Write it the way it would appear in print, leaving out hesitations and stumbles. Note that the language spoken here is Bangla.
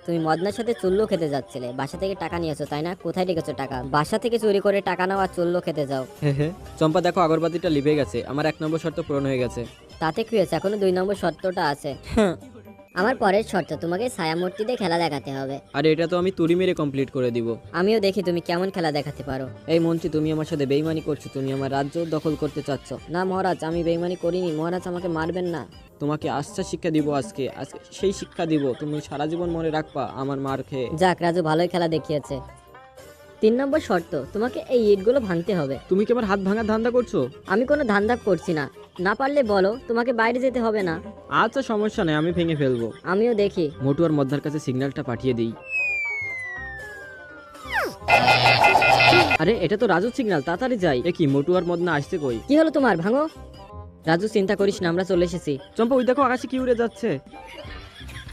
তুমি মদনার সাথে চুল্লো খেতে যাচ্ছিলে, বাসা থেকে টাকা নিয়েছো তাই না? কোথায় রেখেছো টাকা? বাসা থেকে চুরি করে টাকা নাও আর চুল্লো খেতে যাও। হে, চম্পা দেখো আগরবাতিটা লিভে গেছে, আমার 1 নম্বর শর্ত পূরণ হয়ে গেছে। তাতে কি হয়েছে, এখনো 2 নম্বর শর্তটা আছে। আমার পরের শর্ত, তোমাকে ছায়ামূর্তিতে খেলা দেখাতে হবে। আরে এটা তো আমি তুড়ি মেরে কমপ্লিট করে দিব। আমিও দেখি তুমি কেমন খেলা দেখাতে পারো। এই মন্ত্রী, তুমি আমার সাথে বেইমানি করছো, তুমি আমার রাজ্য দখল করতে চাচ্ছ। না মহারাজ, আমি বেইমানি করিনি। মহারাজ আমাকে মারবেন না। তোমাকে আচ্ছা শিক্ষা দিব আজকে, আজকে সেই শিক্ষা দিব তুমি সারা জীবন মনে রাখবা আমার মার খেয়ে। যাক, রাজু ভালোই খেলা দেখিয়েছে। 3 নম্বর শর্ত, তোমাকে এই ইটগুলো ভাঙতে হবে। তুমি কি আমার হাত ভাঙার ধান্দা করছো? আমি কোনো ধান্দা করছি না, না পারলে বলো, তোমাকে বাইরে যেতে হবে না। আচ্ছা সমস্যা নেই, আমি ভেঙে ফেলবো। আমিও দেখি। মোটু আর মদ্দার কাছে সিগন্যালটা পাঠিয়ে দিই। আরে এটা তো রাজুর সিগন্যাল, তাড়াতাড়ি যাই। এ কি, মোটু আর মদনা আসছে কই? কি হলো তোমার, ভাঙো। রাজু চিন্তা করিস না, আমরা চলে এসেছি। চম্পা ওই দেখো আকাশে কি উড়ে যাচ্ছে।